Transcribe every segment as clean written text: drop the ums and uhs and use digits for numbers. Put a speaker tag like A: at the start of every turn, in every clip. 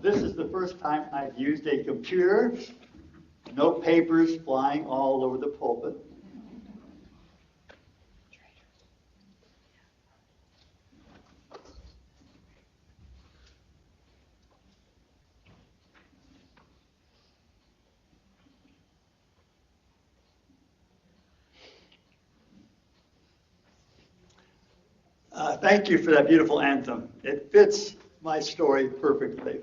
A: this is the first time I've used a computer, no papers flying all over the pulpit. Thank you for that beautiful anthem. It fits my story perfectly.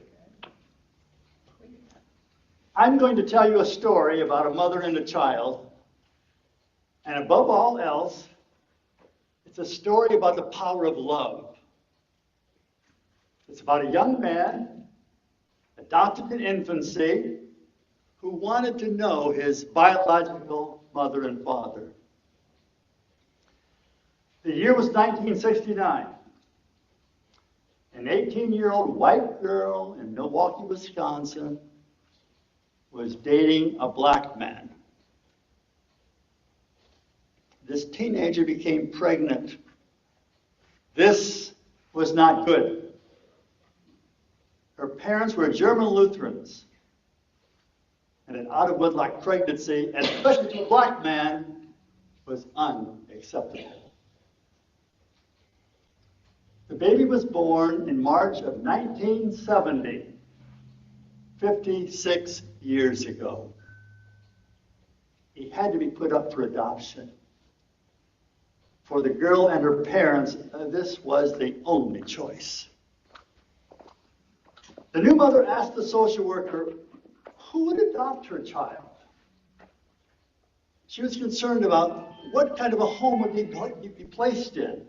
A: I'm going to tell you a story about a mother and a child. And above all else, it's a story about the power of love. It's about a young man, adopted in infancy, who wanted to know his biological mother and father. The year was 1969. An 18-year-old white girl in Milwaukee, Wisconsin, was dating a black man. This teenager became pregnant. This was not good. Her parents were German Lutherans, and an out-of-wedlock pregnancy, and especially to a black man, was unacceptable. The baby was born in March of 1970, 56 years ago. He had to be put up for adoption. For the girl and her parents, this was the only choice. The new mother asked the social worker who would adopt her child. She was concerned about what kind of a home would he be placed in.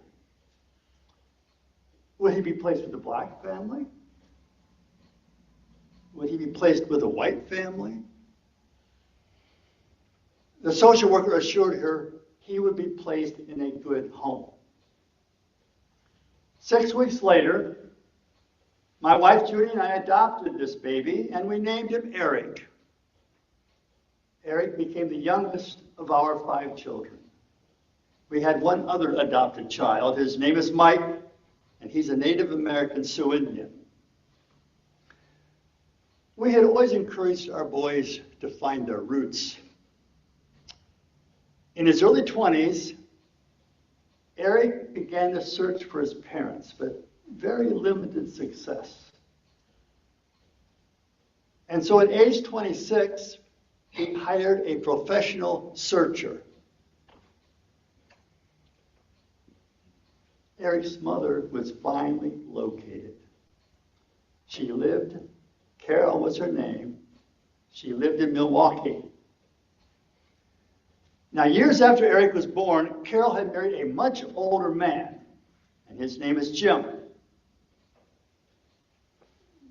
A: Would he be placed with a black family? Would he be placed with a white family? The social worker assured her he would be placed in a good home. 6 weeks later, my wife Judy and I adopted this baby, and we named him Eric. Eric became the youngest of our 5 children. We had one other adopted child. His name is Mike, and he's a Native American Sioux Indian. We had always encouraged our boys to find their roots. In his early 20s, Eric began to search for his parents, but very limited success. And so at age 26, he hired a professional searcher. Eric's mother was finally located. She lived, Carol was her name, she lived in Milwaukee. Now, years after Eric was born, Carol had married a much older man, and his name is Jim.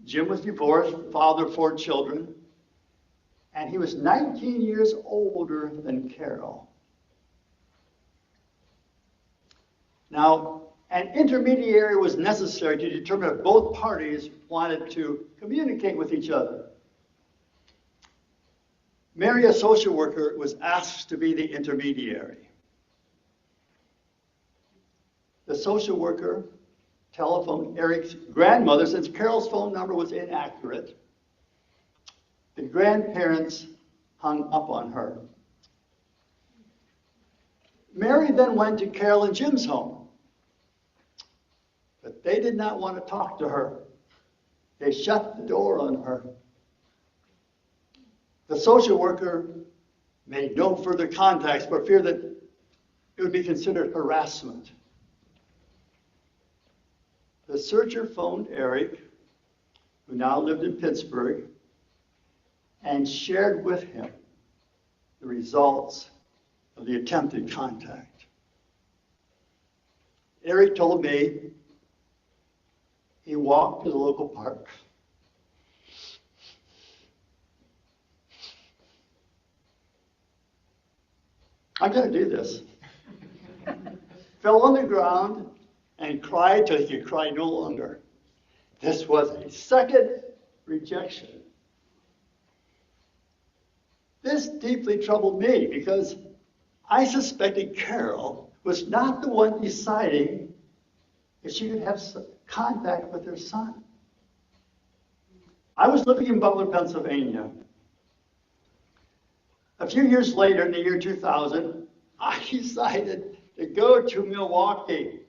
A: Jim was divorced, father of 4 children, and he was 19 years older than Carol. Now, an intermediary was necessary to determine if both parties wanted to communicate with each other. Mary, a social worker, was asked to be the intermediary. The social worker telephoned Eric's grandmother, since Carol's phone number was inaccurate. The grandparents hung up on her. Mary then went to Carol and Jim's home, but they did not want to talk to her. They shut the door on her. The social worker made no further contacts for fear that it would be considered harassment. The searcher phoned Eric, who now lived in Pittsburgh, and shared with him the results of the attempted contact. Eric told me he walked to the local park. I'm going to do this. Fell on the ground and cried till he could cry no longer. This was a second rejection. This deeply troubled me because I suspected Carol was not the one deciding if she could have contact with her son. I was living in Butler, Pennsylvania. A few years later, in the year 2000, I decided to go to Milwaukee.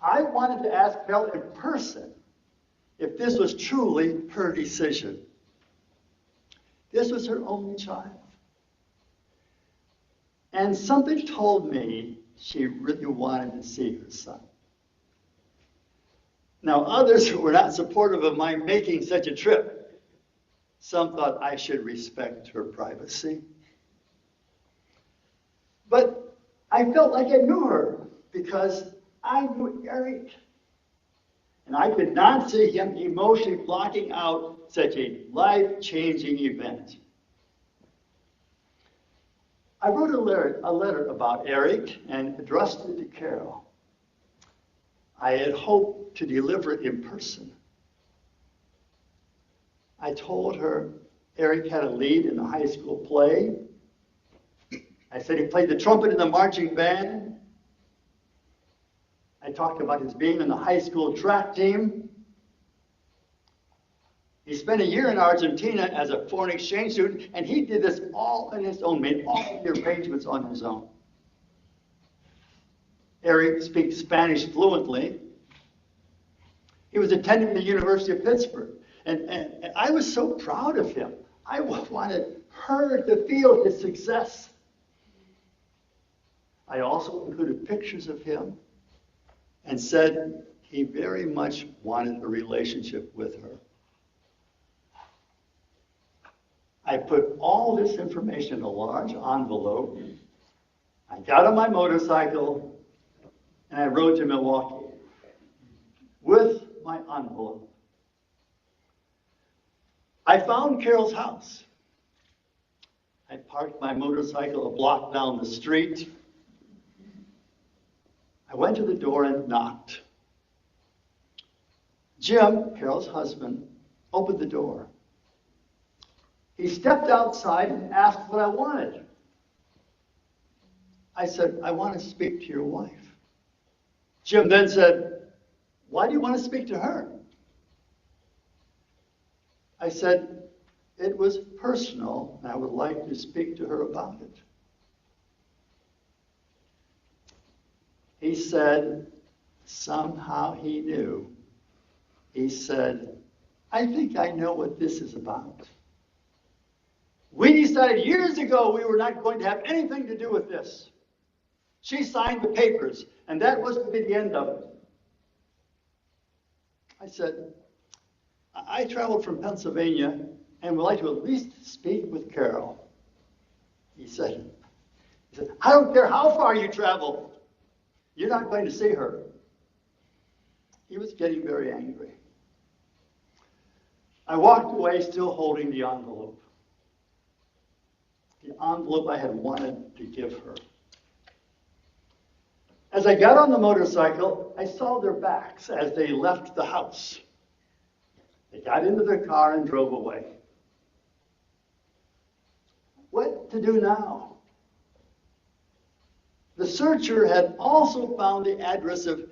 A: I wanted to ask Carol in person if this was truly her decision. This was her only child. And something told me she really wanted to see her son. Now, others who were not supportive of my making such a trip, some thought I should respect her privacy. But I felt like I knew her because I knew Eric. And I could not see him emotionally blocking out such a life-changing event. I wrote a letter about Eric and addressed it to Carol. I had hoped to deliver it in person. I told her Eric had a lead in the high school play. I said he played the trumpet in the marching band. I talked about his being in the high school track team. He spent a year in Argentina as a foreign exchange student, and he did this all on his own, made all the arrangements on his own. Eric speaks Spanish fluently. He was attending the University of Pittsburgh, and I was so proud of him. I wanted her to feel his success. I also included pictures of him and said he very much wanted a relationship with her. I put all this information in a large envelope. I got on my motorcycle and I rode to Milwaukee with my envelope. I found Carol's house. I parked my motorcycle a block down the street. I went to the door and knocked. Jim, Carol's husband, opened the door. He stepped outside and asked what I wanted. I said, I want to speak to your wife. Jim then said, why do you want to speak to her? I said, it was personal, and I would like to speak to her about it. He said, somehow he knew. He said, I think I know what this is about. We decided years ago we were not going to have anything to do with this. She signed the papers, and that was to be the end of it. I said, I traveled from Pennsylvania and would like to at least speak with Carol. He said, I don't care how far you travel. You're not going to see her. He was getting very angry. I walked away still holding the envelope. The envelope I had wanted to give her. As I got on the motorcycle, I saw their backs as they left the house. They got into their car and drove away. What to do now? The searcher had also found the address of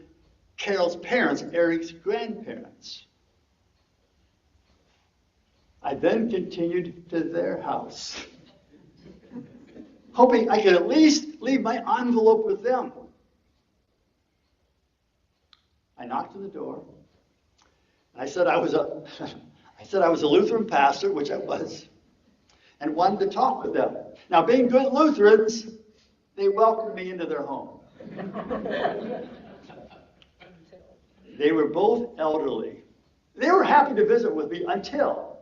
A: Carol's parents, Eric's grandparents. I then continued to their house, hoping I could at least leave my envelope with them. I knocked on the door. I said I was a Lutheran pastor, which I was, and wanted to talk with them. Now, being good Lutherans, they welcomed me into their home. They were both elderly. They were happy to visit with me until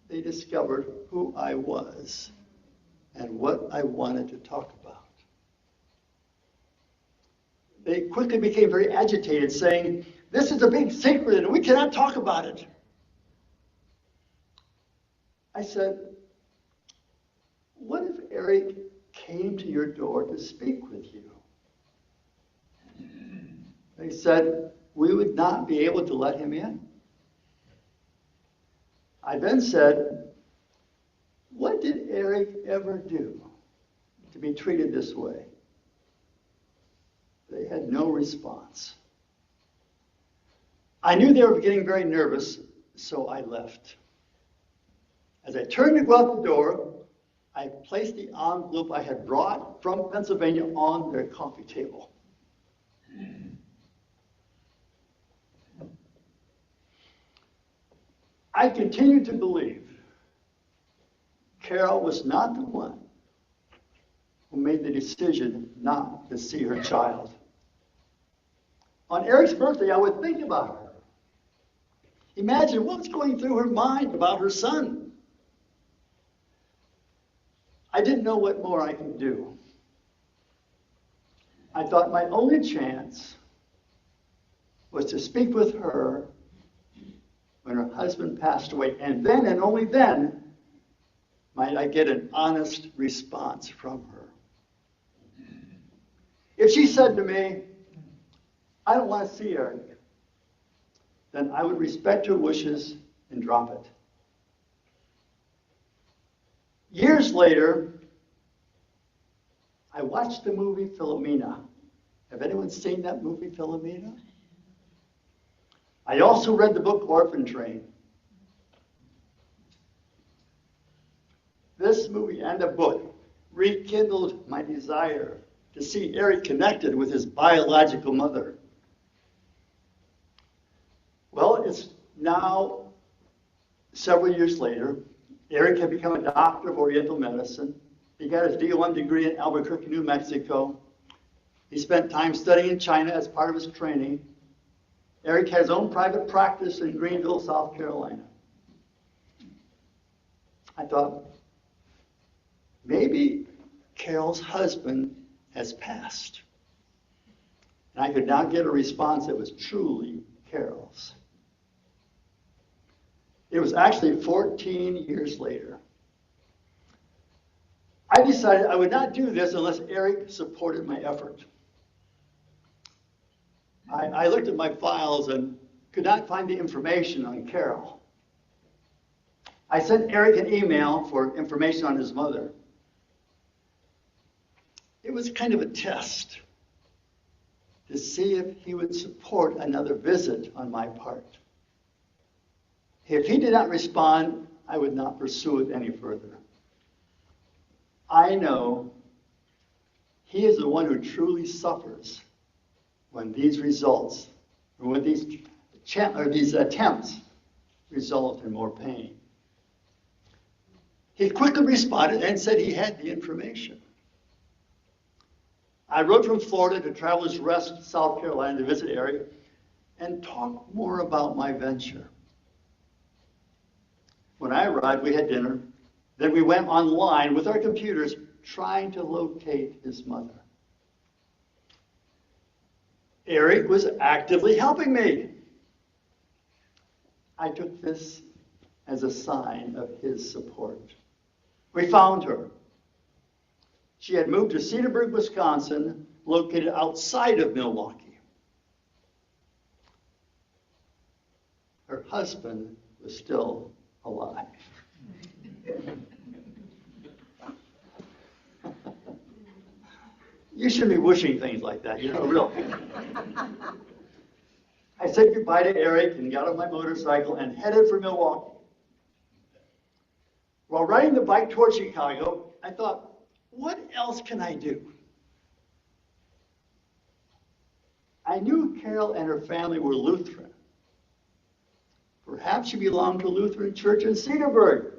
A: they discovered who I was and what I wanted to talk about. They quickly became very agitated, saying, this is a big secret and we cannot talk about it. I said, what if Eric came to your door to speak with you? They said, we would not be able to let him in. I then said, what did Eric ever do to be treated this way? They had no response. I knew they were getting very nervous, so I left. As I turned to go out the door, I placed the envelope I had brought from Pennsylvania on their coffee table. I continued to believe Carol was not the one who made the decision not to see her child. On Eric's birthday, I would think about her. Imagine what's going through her mind about her son. I didn't know what more I could do. I thought my only chance was to speak with her when her husband passed away, and then and only then might I get an honest response from her. If she said to me, "I don't want to see Eric," then I would respect her wishes and drop it. Years later, I watched the movie Philomena. Have anyone seen that movie, Philomena? I also read the book Orphan Train. This movie and the book rekindled my desire to see Eric connected with his biological mother. Well, it's now several years later. Eric had become a doctor of Oriental medicine. He got his D1 degree in Albuquerque, New Mexico. He spent time studying in China as part of his training. Eric had his own private practice in Greenville, South Carolina. I thought, maybe Carol's husband has passed. And I could now get a response that was truly Carol's. It was actually 14 years later. I decided I would not do this unless Eric supported my effort. I looked at my files and could not find the information on Carol. I sent Eric an email for information on his mother. It was kind of a test to see if he would support another visit on my part. If he did not respond, I would not pursue it any further. I know he is the one who truly suffers when these results, or when these attempts result in more pain. He quickly responded and said he had the information. I rode from Florida to Travelers Rest, South Carolina, to visit Eric and talk more about my venture. When I arrived, we had dinner. Then we went online with our computers trying to locate his mother. Eric was actively helping me. I took this as a sign of his support. We found her. She had moved to Cedarburg, Wisconsin, located outside of Milwaukee. Her husband was still alive. You should be wishing things like that, really. I said goodbye to Eric and got on my motorcycle and headed for Milwaukee. While riding the bike toward Chicago, I thought, what else can I do? I knew Carol and her family were Lutheran. Perhaps she belonged to a Lutheran church in Cedarburg.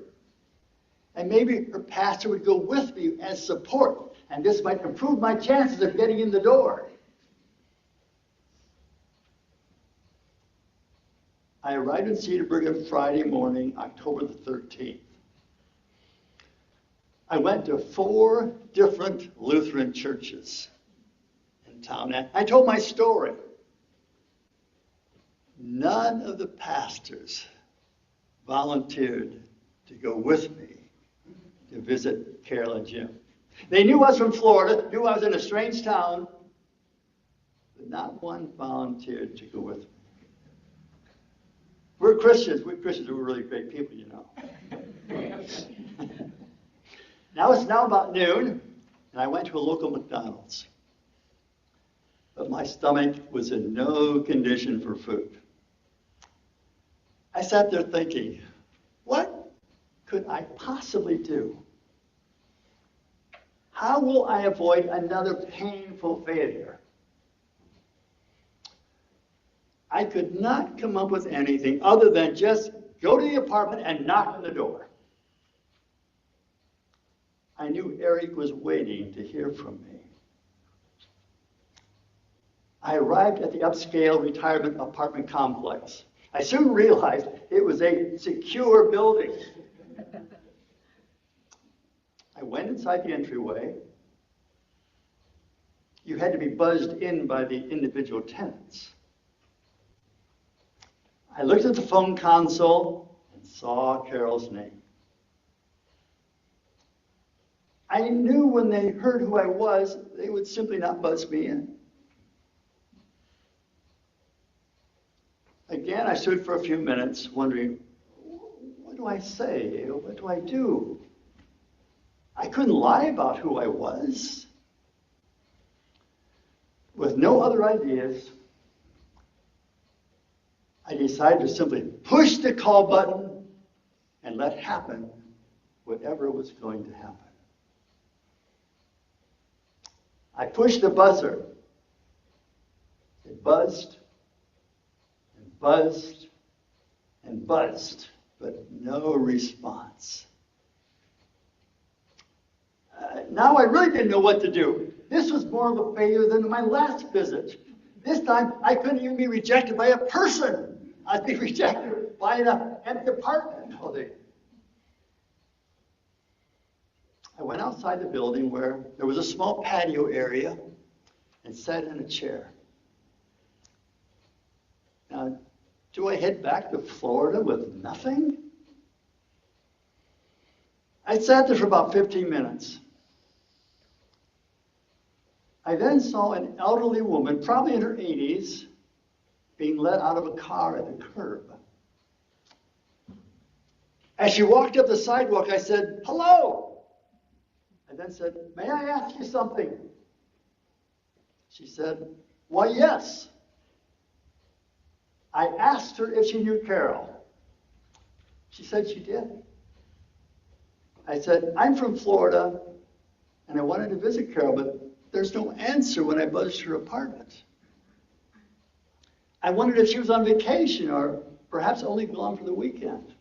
A: And maybe her pastor would go with me as support, and this might improve my chances of getting in the door. I arrived in Cedarburg on Friday morning, October the 13th. I went to 4 different Lutheran churches in town, and I told my story. None of the pastors volunteered to go with me to visit Carol and Jim. They knew I was from Florida, knew I was in a strange town, but not one volunteered to go with me. We're Christians. We're really great people, Now it's now about noon, and I went to a local McDonald's. But my stomach was in no condition for food. I sat there thinking, what could I possibly do? How will I avoid another painful failure? I could not come up with anything other than just go to the apartment and knock on the door. I knew Eric was waiting to hear from me. I arrived at the upscale retirement apartment complex. I soon realized it was a secure building. I went inside the entryway. You had to be buzzed in by the individual tenants. I looked at the phone console and saw Carol's name. I knew when they heard who I was, they would simply not buzz me in. Again, I stood for a few minutes wondering, what do I say? What do I do? I couldn't lie about who I was. With no other ideas, I decided to simply push the call button and let happen whatever was going to happen. I pushed the buzzer. It buzzed and buzzed and buzzed, but no response. Now I really didn't know what to do. This was more of a failure than my last visit. This time, I couldn't even be rejected by a person. I'd be rejected by an empty apartment building. I went outside the building where there was a small patio area and sat in a chair. Now, do I head back to Florida with nothing? I sat there for about 15 minutes. I then saw an elderly woman, probably in her 80s, being led out of a car at the curb. As she walked up the sidewalk, I said, "Hello." I then said, "May I ask you something?" She said, "Why, yes." I asked her if she knew Carol. She said she did. I said, "I'm from Florida, and I wanted to visit Carol, but there's no answer when I buzzed her apartment. I wondered if she was on vacation or perhaps only gone for the weekend."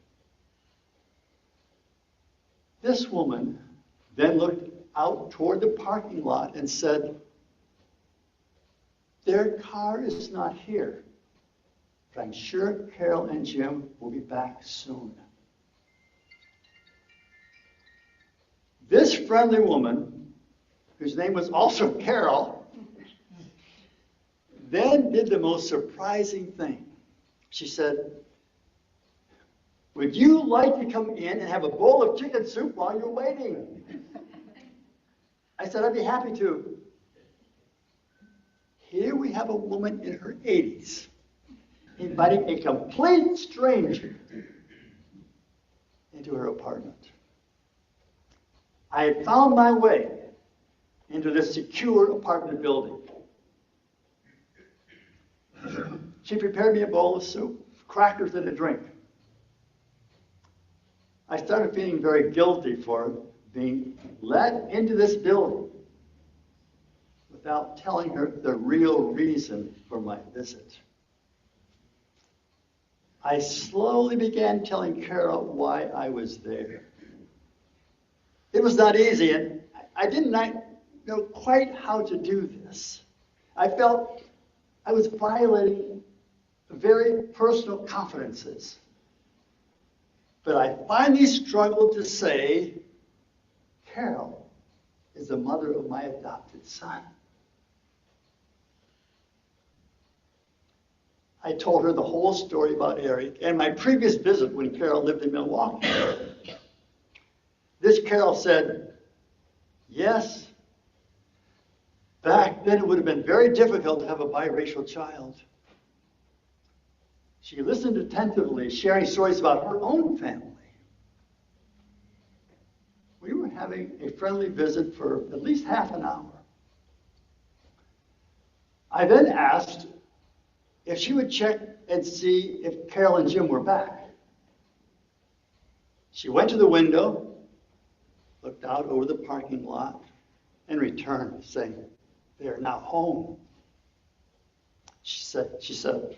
A: This woman then looked out toward the parking lot and said, "Their car is not here, but I'm sure Carol and Jim will be back soon." This friendly woman, whose name was also Carol, then did the most surprising thing. She said, "Would you like to come in and have a bowl of chicken soup while you're waiting?" I said, "I'd be happy to." Here we have a woman in her 80s inviting a complete stranger into her apartment. I had found my way into this secure apartment building. She prepared me a bowl of soup, crackers, and a drink. I started feeling very guilty for being led into this building without telling her the real reason for my visit. I slowly began telling Carol why I was there. It was not easy, and I didn't know quite how to do this. I felt I was violating very personal confidences. But I finally struggled to say, Carol is the mother of my adopted son. I told her the whole story about Eric and my previous visit when Carol lived in Milwaukee. This Carol said, "Yes, back then it would have been very difficult to have a biracial child." She listened attentively, sharing stories about her own family. We were having a friendly visit for at least half an hour. I then asked if she would check and see if Carol and Jim were back. She went to the window, looked out over the parking lot, and returned, saying, "They are now home." She said,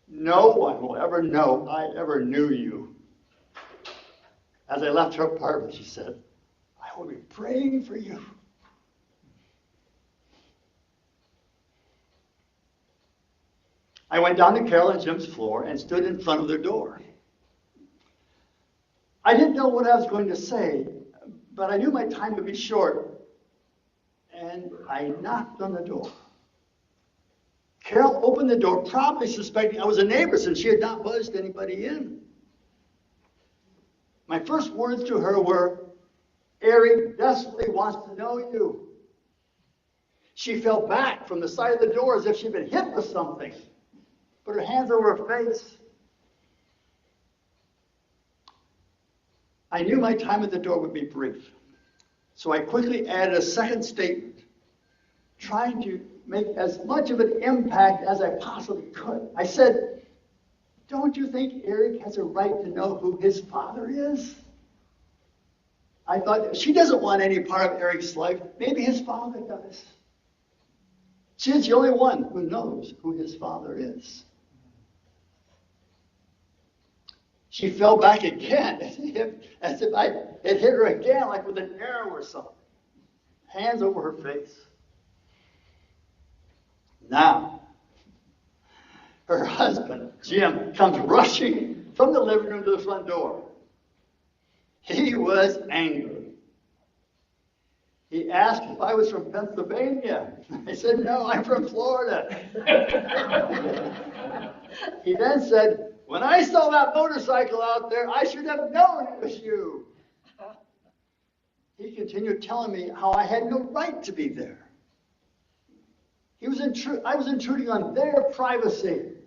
A: "No one will ever know I ever knew you." As I left her apartment, she said, "I will be praying for you." I went down to Carol and Jim's floor and stood in front of their door. I didn't know what I was going to say, but I knew my time would be short, and I knocked on the door. Carol opened the door, probably suspecting I was a neighbor since she had not buzzed anybody in. My first words to her were, "Eric desperately wants to know you." She fell back from the side of the door as if she'd been hit with something, put her hands over her face. I knew my time at the door would be brief, so I quickly added a second statement, trying to make as much of an impact as I possibly could. I said, "Don't you think Eric has a right to know who his father is?" I thought, she doesn't want any part of Eric's life. Maybe his father does. She's the only one who knows who his father is. She fell back again, as if I had hit her again, like with an arrow or something. Hands over her face. Now, her husband, Jim, comes rushing from the living room to the front door. He was angry. He asked if I was from Pennsylvania. I said, "No, I'm from Florida." He then said, "When I saw that motorcycle out there, I should have known it was you." He continued telling me how I had no right to be there. I was intruding on their privacy.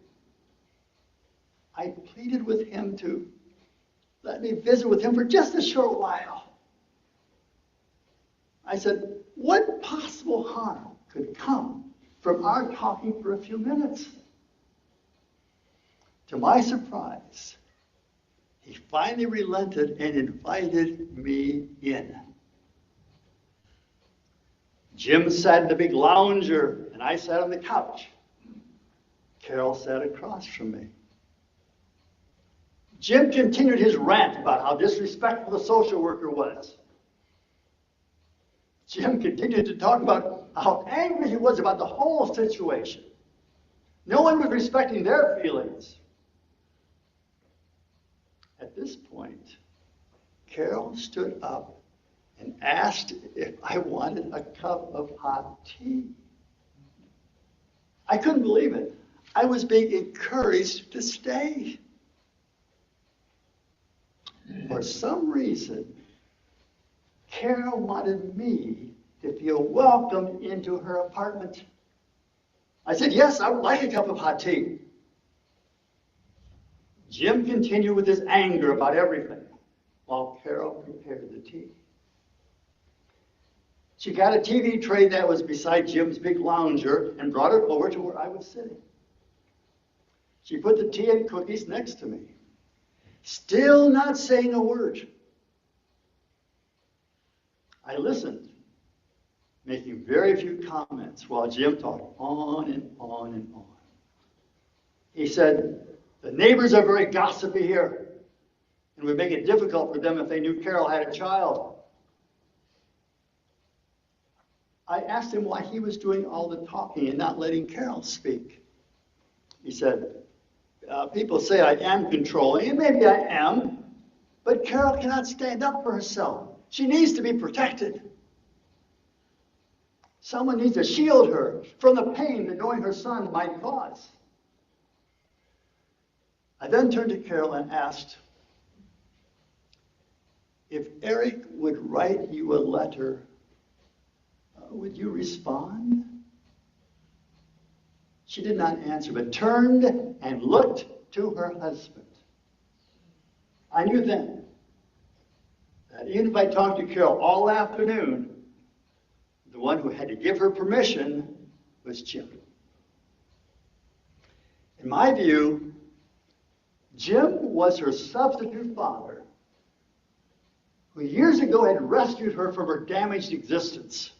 A: I pleaded with him to let me visit with him for just a short while. I said, "What possible harm could come from our talking for a few minutes?" To my surprise, he finally relented and invited me in. Jim sat in the big lounger, and I sat on the couch. Carol sat across from me. Jim continued his rant about how disrespectful the social worker was. Jim continued to talk about how angry he was about the whole situation. No one was respecting their feelings. At this point, Carol stood up and asked if I wanted a cup of hot tea. I couldn't believe it. I was being encouraged to stay. For some reason, Carol wanted me to feel welcomed into her apartment. I said, "Yes, I would like a cup of hot tea." Jim continued with his anger about everything while Carol prepared the tea. She got a TV tray that was beside Jim's big lounger and brought it over to where I was sitting. She put the tea and cookies next to me, still not saying a word. I listened, making very few comments while Jim talked on and on and on. He said, "The neighbors are very gossipy here, and would make it difficult for them if they knew Carol had a child." I asked him why he was doing all the talking and not letting Carol speak. He said, "People say I am controlling, and maybe I am, but Carol cannot stand up for herself. She needs to be protected. Someone needs to shield her from the pain that knowing her son might cause." I then turned to Carol and asked, "If Eric would write you a letter, would you respond?" She did not answer, but turned and looked to her husband. I knew then that even if I talked to Carol all afternoon, the one who had to give her permission was Jim. In my view, Jim was her substitute father who years ago had rescued her from her damaged existence.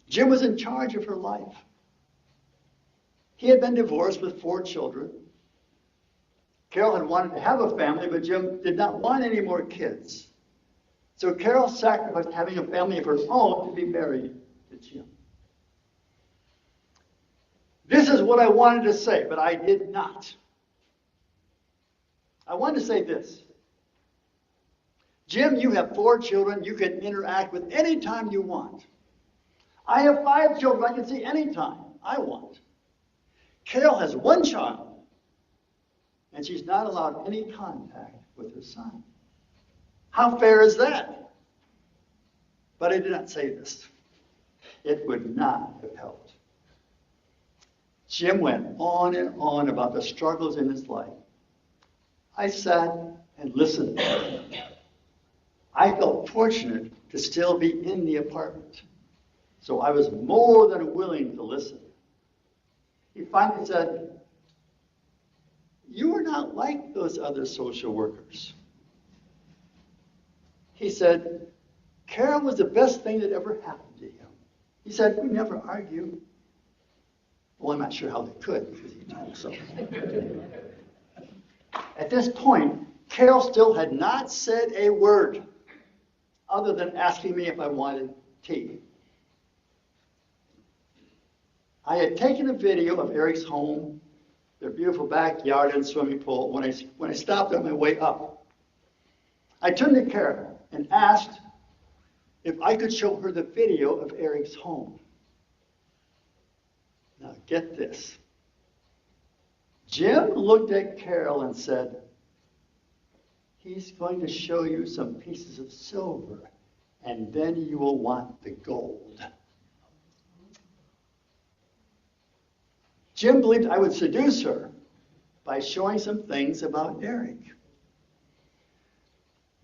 A: Jim was in charge of her life. He had been divorced with 4 children. Carol had wanted to have a family, but Jim did not want any more kids. So Carol sacrificed having a family of her own to be married to Jim. This is what I wanted to say, but I did not. I wanted to say this. Jim, you have 4 children you can interact with anytime you want. I have 5 children I can see anytime I want. Carol has 1 child, and she's not allowed any contact with her son. How fair is that? But I did not say this. It would not have helped. Jim went on and on about the struggles in his life. I sat and listened. I felt fortunate to still be in the apartment, so I was more than willing to listen. He finally said, "You are not like those other social workers." He said, "Carol was the best thing that ever happened to him." He said, "We never argue." Well, I'm not sure how they could, because he told so. At this point, Carol still had not said a word other than asking me if I wanted tea. I had taken a video of Eric's home, their beautiful backyard and swimming pool, when I stopped on my way up. I turned to Carol and asked if I could show her the video of Eric's home. Now get this. Jim looked at Carol and said, "He's going to show you some pieces of silver, and then you will want the gold." Jim believed I would seduce her by showing some things about Eric.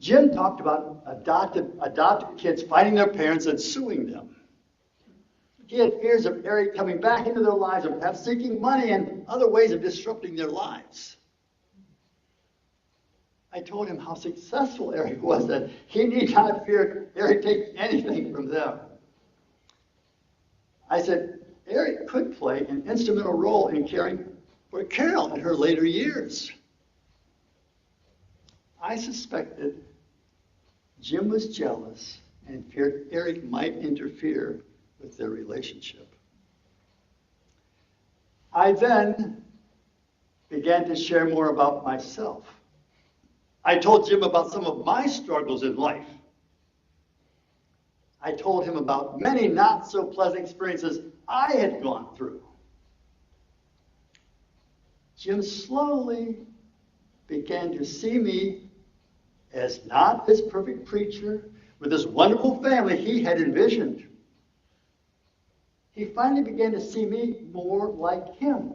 A: Jim talked about adopted kids finding their parents and suing them. He had fears of Eric coming back into their lives and perhaps seeking money and other ways of disrupting their lives. I told him how successful Eric was, that he need not fear Eric take anything from them. I said, Eric could play an instrumental role in caring for Carol in her later years. I suspected Jim was jealous and feared Eric might interfere with their relationship. I then began to share more about myself. I told Jim about some of my struggles in life. I told him about many not so pleasant experiences I had gone through. Jim slowly began to see me as not this perfect preacher with this wonderful family he had envisioned. He finally began to see me more like him.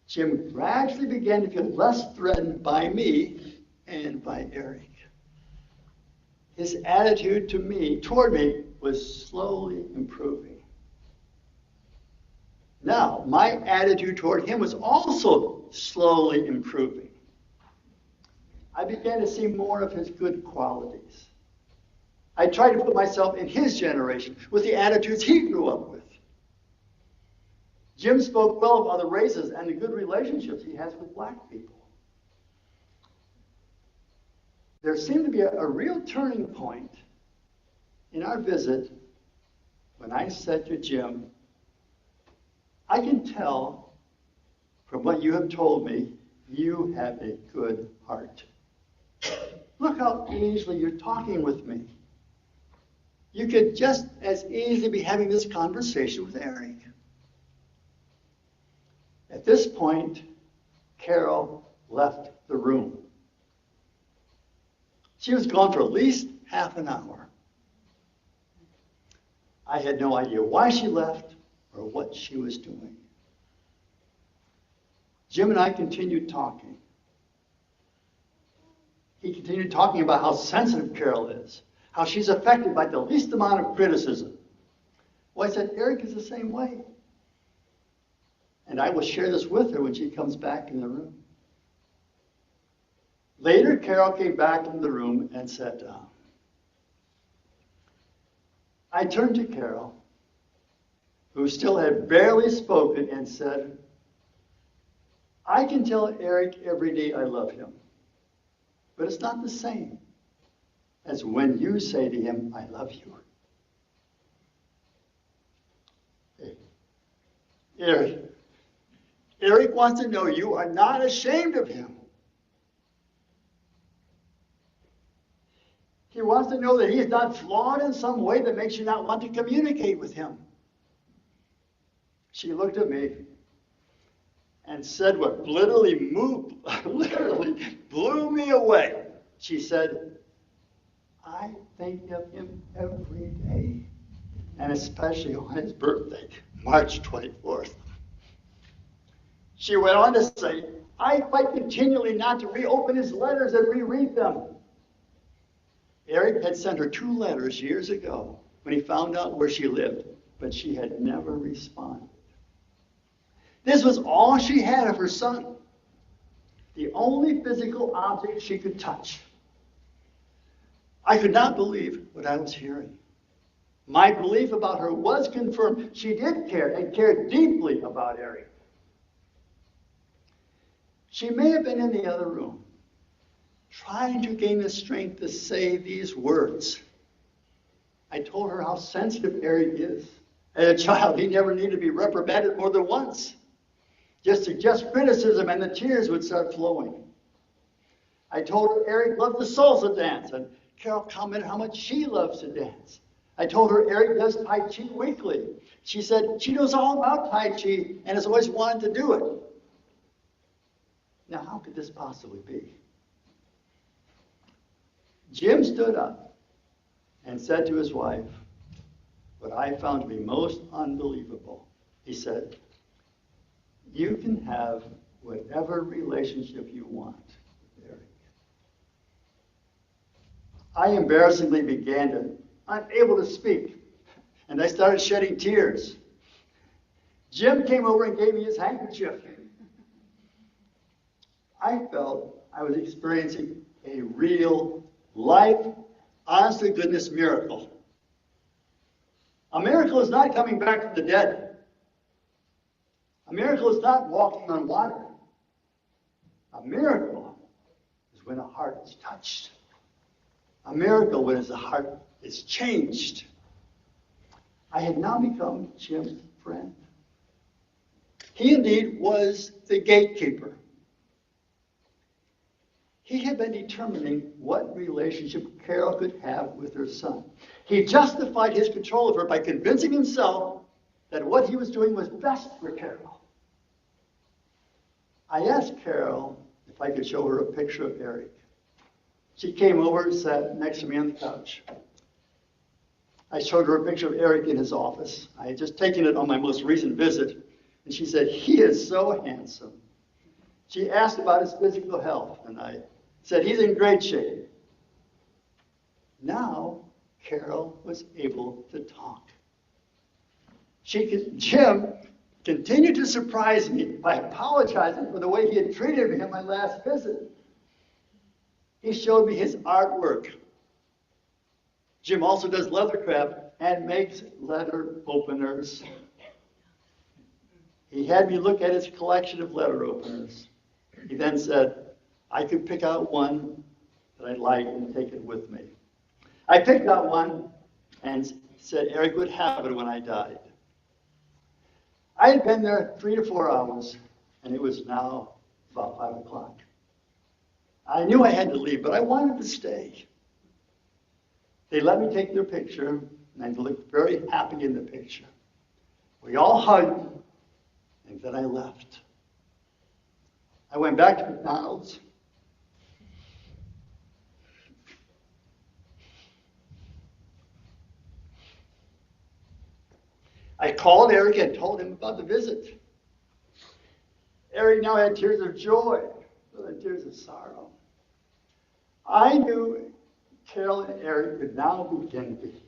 A: Jim gradually began to feel less threatened by me and by Eric. His attitude toward me was slowly improving. Now, my attitude toward him was also slowly improving. I began to see more of his good qualities. I tried to put myself in his generation with the attitudes he grew up with. Jim spoke well of other races and the good relationships he has with black people. There seemed to be a real turning point in our visit when I said to Jim, I can tell from what you have told me, you have a good heart. Look how easily you're talking with me. You could just as easily be having this conversation with Eric. At this point, Carol left the room. She was gone for at least half an hour. I had no idea why she left or what she was doing. Jim and I continued talking. He continued talking about how sensitive Carol is, how she's affected by the least amount of criticism. Well, I said, Eric is the same way. And I will share this with her when she comes back in the room. Later, Carol came back in the room and sat down. I turned to Carol, who still had barely spoken, and said, I can tell Eric every day I love him, but it's not the same as when you say to him, I love you. Hey, Eric wants to know you are not ashamed of him. He wants to know that he is not flawed in some way that makes you not want to communicate with him. She looked at me and said what literally blew me away. She said, I think of him every day, and especially on his birthday, March 24th. She went on to say, I fight continually not to reopen his letters and reread them. Eric had sent her 2 letters years ago when he found out where she lived, but she had never responded. This was all she had of her son, the only physical object she could touch. I could not believe what I was hearing. My belief about her was confirmed. She did care and cared deeply about Eric. She may have been in the other room, trying to gain the strength to say these words. I told her how sensitive Eric is. As a child, he never needed to be reprimanded more than once. Just suggest criticism and the tears would start flowing. I told her Eric loved the salsa dance, and Carol commented how much she loves to dance. I told her Eric does Tai Chi weekly. She said she knows all about Tai Chi and has always wanted to do it. Now, how could this possibly be? Jim stood up and said to his wife what I found to be most unbelievable. He said, you can have whatever relationship you want with Eric. I embarrassingly began to, unable to speak, and I started shedding tears. Jim came over and gave me his handkerchief. I felt I was experiencing a real life, honest to goodness miracle. A miracle is not coming back from the dead. A miracle is not walking on water. A miracle is when a heart is touched. A miracle when the heart is changed. I had now become Jim's friend. He indeed was the gatekeeper. He had been determining what relationship Carol could have with her son. He justified his control of her by convincing himself that what he was doing was best for Carol. I asked Carol if I could show her a picture of Eric. She came over and sat next to me on the couch. I showed her a picture of Eric in his office. I had just taken it on my most recent visit, and she said, he is so handsome. She asked about his physical health, and I said, he's in great shape. Now, Carol was able to talk. Jim continued to surprise me by apologizing for the way he had treated me at my last visit. He showed me his artwork. Jim also does leathercraft and makes letter openers. He had me look at his collection of letter openers. He then said, I could pick out one that I like and take it with me. I picked out one and said Eric would have it when I died. I had been there 3 to 4 hours, and it was now about 5 o'clock. I knew I had to leave, but I wanted to stay. They let me take their picture, and I looked very happy in the picture. We all hugged, and then I left. I went back to McDonald's. I called Eric and told him about the visit. Eric now had tears of joy, rather than tears of sorrow. I knew Carol and Eric could now begin to heal.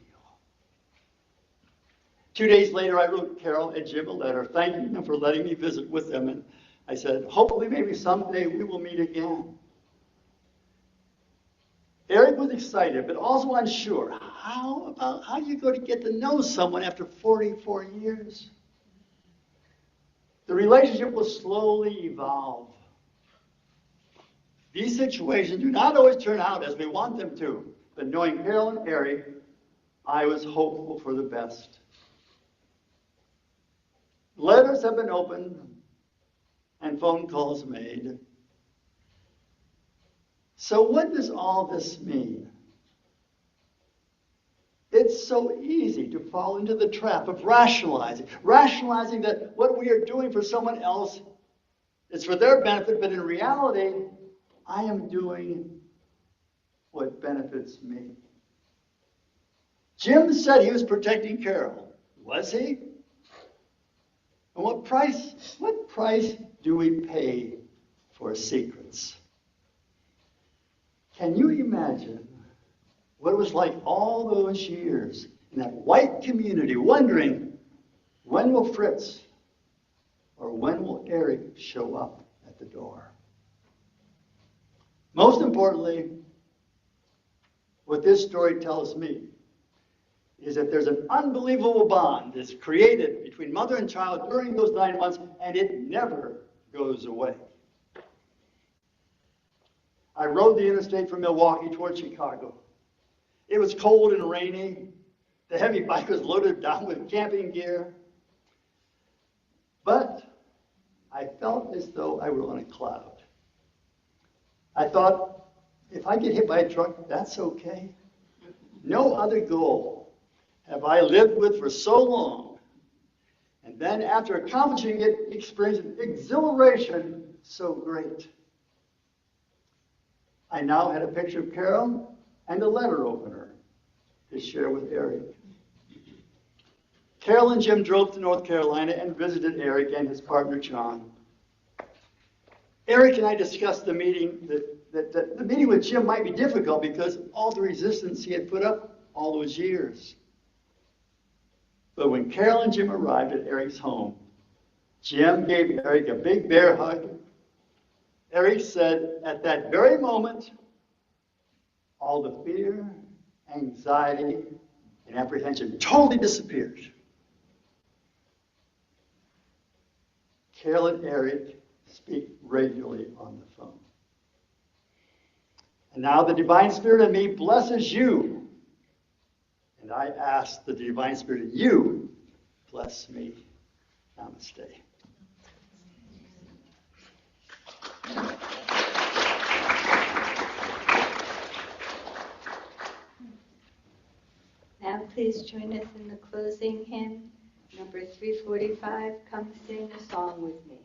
A: 2 days later, I wrote Carol and Jim a letter thanking them for letting me visit with them. And I said, hopefully, maybe someday we will meet again. Eric was excited, but also unsure. How are you going to get to know someone after 44 years? The relationship will slowly evolve. These situations do not always turn out as we want them to, but knowing Carol and Eric, I was hopeful for the best. Letters have been opened and phone calls made. So what does all this mean? It's so easy to fall into the trap of rationalizing that what we are doing for someone else is for their benefit, but in reality, I am doing what benefits me. Jim said he was protecting Carol. Was he? And what price do we pay for secrets? Can you imagine what it was like all those years in that white community wondering, when will Fritz or when will Eric show up at the door? Most importantly, what this story tells me is that there's an unbelievable bond that's created between mother and child during those 9 months, and it never goes away. I rode the interstate from Milwaukee toward Chicago. It was cold and rainy. The heavy bike was loaded down with camping gear. But I felt as though I were on a cloud. I thought, if I get hit by a truck, that's okay. No other goal have I lived with for so long. And then after accomplishing it, experienced an exhilaration so great. I now had a picture of Carol and a letter opener to share with Eric. Carol and Jim drove to North Carolina and visited Eric and his partner, John. Eric and I discussed the meeting, that the meeting with Jim might be difficult because of all the resistance he had put up all those years. But when Carol and Jim arrived at Eric's home, Jim gave Eric a big bear hug. Eric said, at that very moment, all the fear, anxiety, and apprehension totally disappeared. Carol and Eric speak regularly on the phone. And now the Divine Spirit in me blesses you. And I ask the Divine Spirit in you, bless me. Namaste.
B: Now please join us in the closing hymn, number 345, Come Sing a Song with Me.